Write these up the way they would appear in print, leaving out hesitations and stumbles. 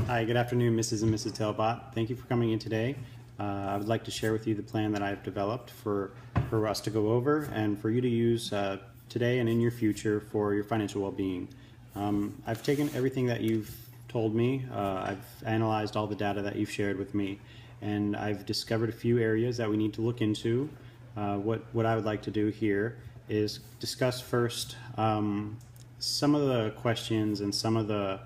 Hi, good afternoon, Mrs. and Mrs. Talbot. Thank you for coming in today. I would like to share with you the plan that I've developed for us to go over and for you to use today and in your future for your financial well-being. I've taken everything that you've told me. I've analyzed all the data that you've shared with me, and I've discovered a few areas that we need to look into. What I would like to do here is discuss first some of the questions and some of the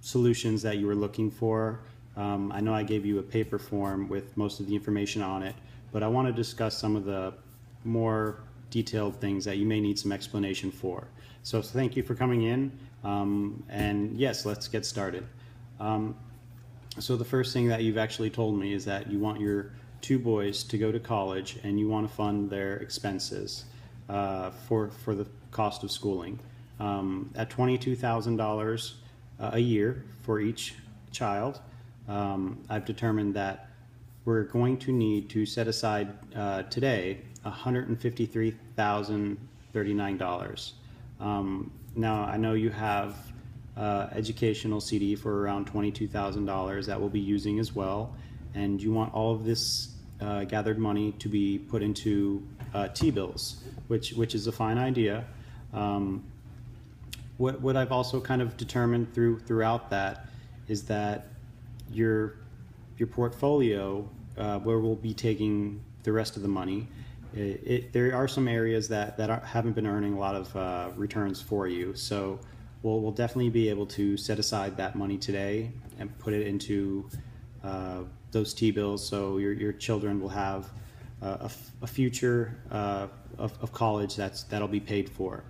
solutions that you were looking for. I know I gave you a paper form with most of the information on it, but I want to discuss some of the more detailed things that you may need some explanation for. So thank you for coming in, and yes, let's get started. So the first thing that you've actually told me is that you want your two boys to go to college and you want to fund their expenses for the cost of schooling. At $22,000 a year for each child, I've determined that we're going to need to set aside today $153,039. Now I know you have educational CD for around $22,000 that we'll be using as well, and you want all of this gathered money to be put into T-bills, which is a fine idea. What I've also kind of determined throughout that is that your portfolio, where we'll be taking the rest of the money, there are some areas that haven't been earning a lot of returns for you. So we'll definitely be able to set aside that money today and put it into those T-bills, so your children will have a future of college that'll be paid for.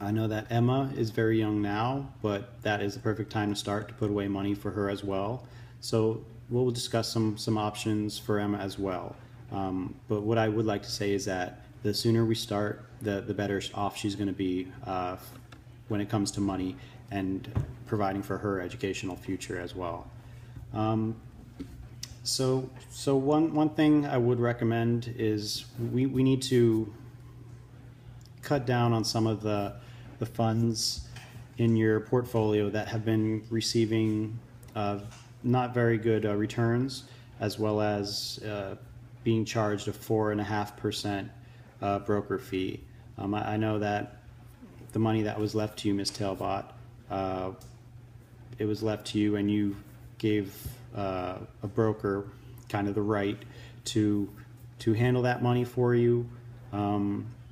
I know that Emma is very young now, but that is the perfect time to start to put away money for her as well. So we'll discuss some options for Emma as well. But what I would like to say is that the sooner we start, the better off she's going to be when it comes to money and providing for her educational future as well. So one thing I would recommend is we need to cut down on some of the funds in your portfolio that have been receiving not very good returns, as well as being charged a 4.5% broker fee. I know that the money that was left to you, Ms. Talbot, it was left to you, and you gave a broker kind of the right to handle that money for you.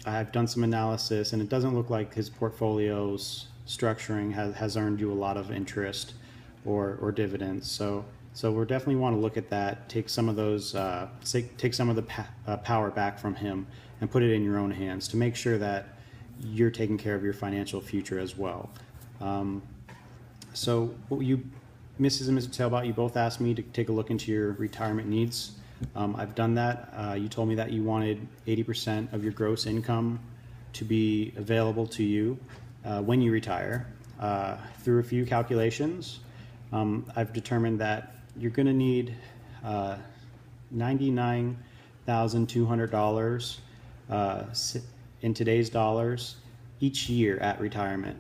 I've done some analysis, and it doesn't look like his portfolio's structuring has earned you a lot of interest or dividends. So we definitely want to look at that, take some of those, take some of the power back from him and put it in your own hands to make sure that you're taking care of your financial future as well. So you, Mrs. and Mr. Talbot, you both asked me to take a look into your retirement needs. I've done that. You told me that you wanted 80% of your gross income to be available to you when you retire. Through a few calculations, I've determined that you're going to need $99,200 in today's dollars each year at retirement.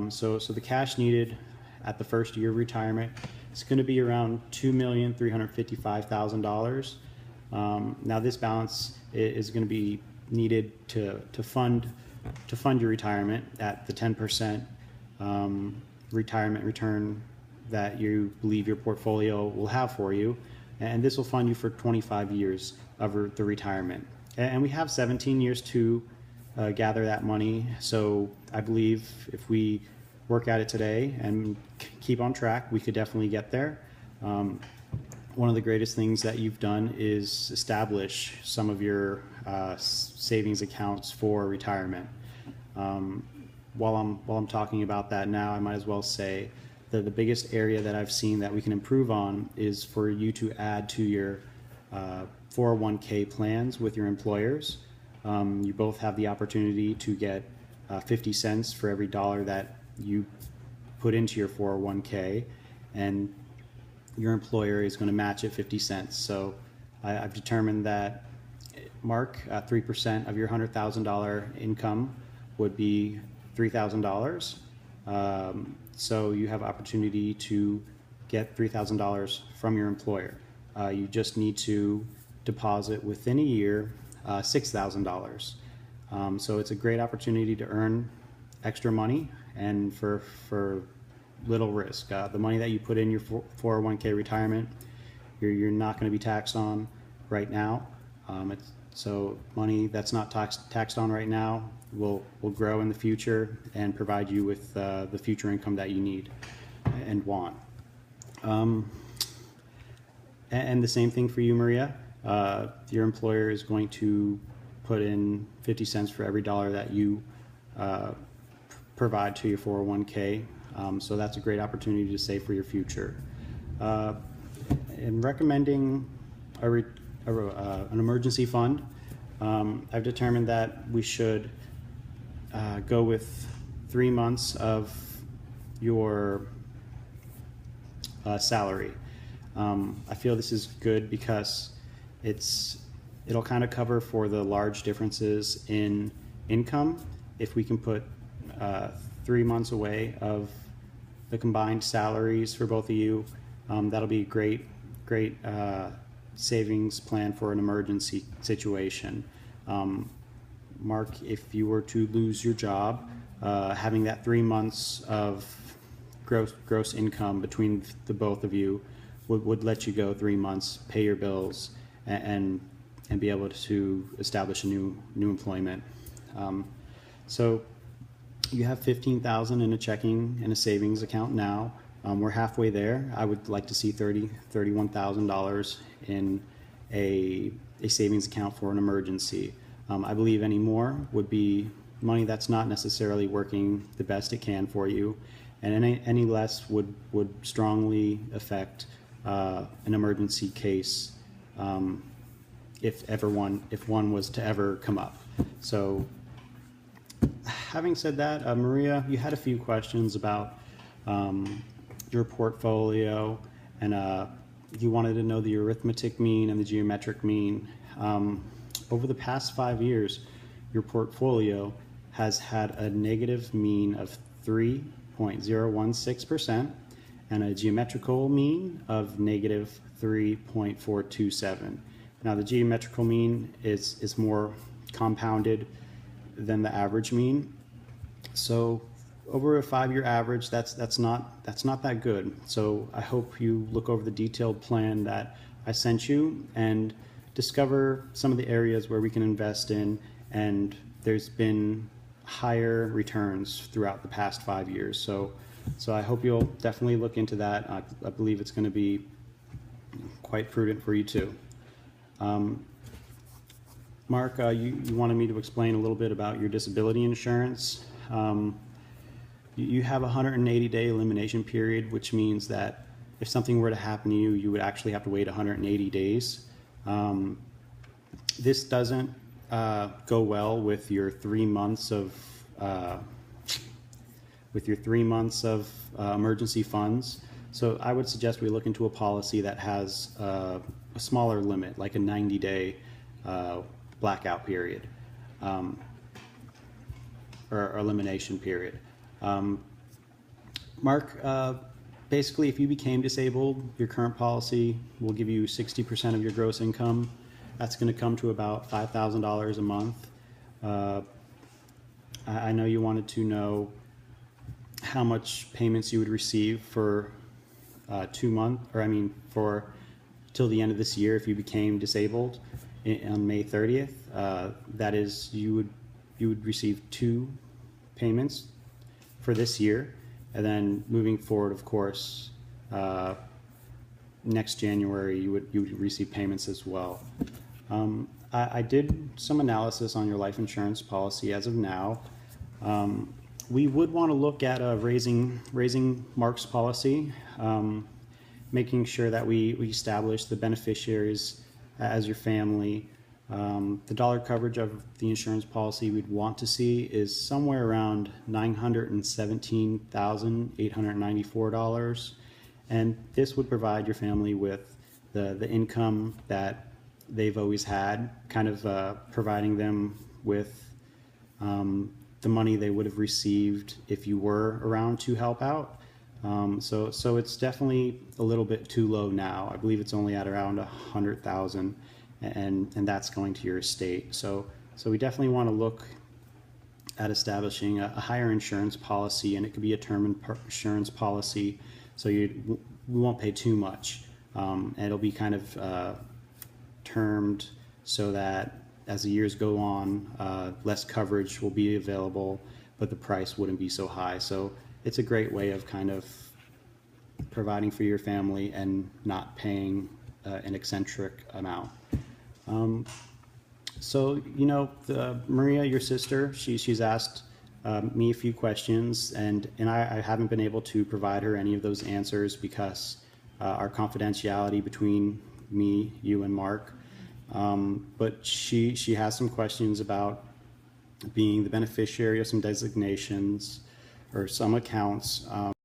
So the cash needed at the first year of retirement, it's going to be around $2,355,000. Now this balance is going to be needed to fund your retirement at the 10% retirement return that you believe your portfolio will have for you, and this will fund you for 25 years of the retirement. And we have 17 years to gather that money. So I believe if we work at it today and keep on track, we could definitely get there. One of the greatest things that you've done is establish some of your savings accounts for retirement. While I'm talking about that now, I might as well say that the biggest area that I've seen that we can improve on is for you to add to your 401k plans with your employers. You both have the opportunity to get 50 cents for every dollar that you put into your 401k, and your employer is going to match it 50 cents. So I've determined that, Mark, 3% of your $100,000 income would be $3,000. So you have opportunity to get $3,000 from your employer. You just need to deposit within a year $6,000. So it's a great opportunity to earn extra money and for little risk. The money that you put in your 401k retirement, you're not going to be taxed on right now. So money that's not taxed on right now will grow in the future and provide you with the future income that you need and want. And the same thing for you, Maria. Your employer is going to put in 50 cents for every dollar that you provide to your 401k. So that's a great opportunity to save for your future. In recommending an emergency fund, I've determined that we should go with 3 months of your salary. I feel this is good because it'll kind of cover for the large differences in income. If we can put 3 months away of the combined salaries for both of you, that'll be a great savings plan for an emergency situation. Mark, if you were to lose your job, having that 3 months of gross income between the both of you would let you go 3 months, pay your bills, and be able to establish a new employment. So you have $15,000 in a checking and a savings account now. We're halfway there. I would like to see $31,000 in a savings account for an emergency. I believe any more would be money that's not necessarily working the best it can for you, and any less would strongly affect an emergency case if one was to ever come up. So having said that, Maria, you had a few questions about your portfolio, and you wanted to know the arithmetic mean and the geometric mean. Over the past 5 years, your portfolio has had a negative mean of 3.016% and a geometrical mean of negative 3.427. Now the geometrical mean is more compounded than the average mean. So over a 5-year average, that's not that good. So I hope you look over the detailed plan that I sent you and discover some of the areas where we can invest in, and there's been higher returns throughout the past 5 years. So I hope you'll definitely look into that. I believe it's going to be quite prudent for you too. Mark, you wanted me to explain a little bit about your disability insurance. You have a 180-day elimination period, which means that if something were to happen to you, you would actually have to wait 180 days. This doesn't go well with your 3 months of emergency funds. So I would suggest we look into a policy that has a smaller limit, like a 90-day blackout period or elimination period. Mark, basically, if you became disabled, your current policy will give you 60% of your gross income. That's going to come to about $5,000 a month. I know you wanted to know how much payments you would receive for 2 months, or I mean for till the end of this year if you became disabled on May 30th. That is, you would receive 2 payments for this year, and then moving forward, of course, next January you would receive payments as well. I did some analysis on your life insurance policy as of now. We would want to look at raising Mark's policy, making sure that we establish the beneficiaries as your family. The dollar coverage of the insurance policy we'd want to see is somewhere around $917,894, and this would provide your family with the income that they've always had, kind of providing them with the money they would have received if you were around to help out. So it's definitely a little bit too low now. I believe it's only at around 100,000, and that's going to your estate. So we definitely want to look at establishing a higher insurance policy, and it could be a term insurance policy, so we won't pay too much. And it'll be kind of termed so that as the years go on, less coverage will be available, but the price wouldn't be so high. So it's a great way of kind of providing for your family and not paying an eccentric amount. So, you know, Maria, your sister, she's asked me a few questions, and I haven't been able to provide her any of those answers because our confidentiality between me, you, and Mark. But she has some questions about being the beneficiary of some designations or some accounts.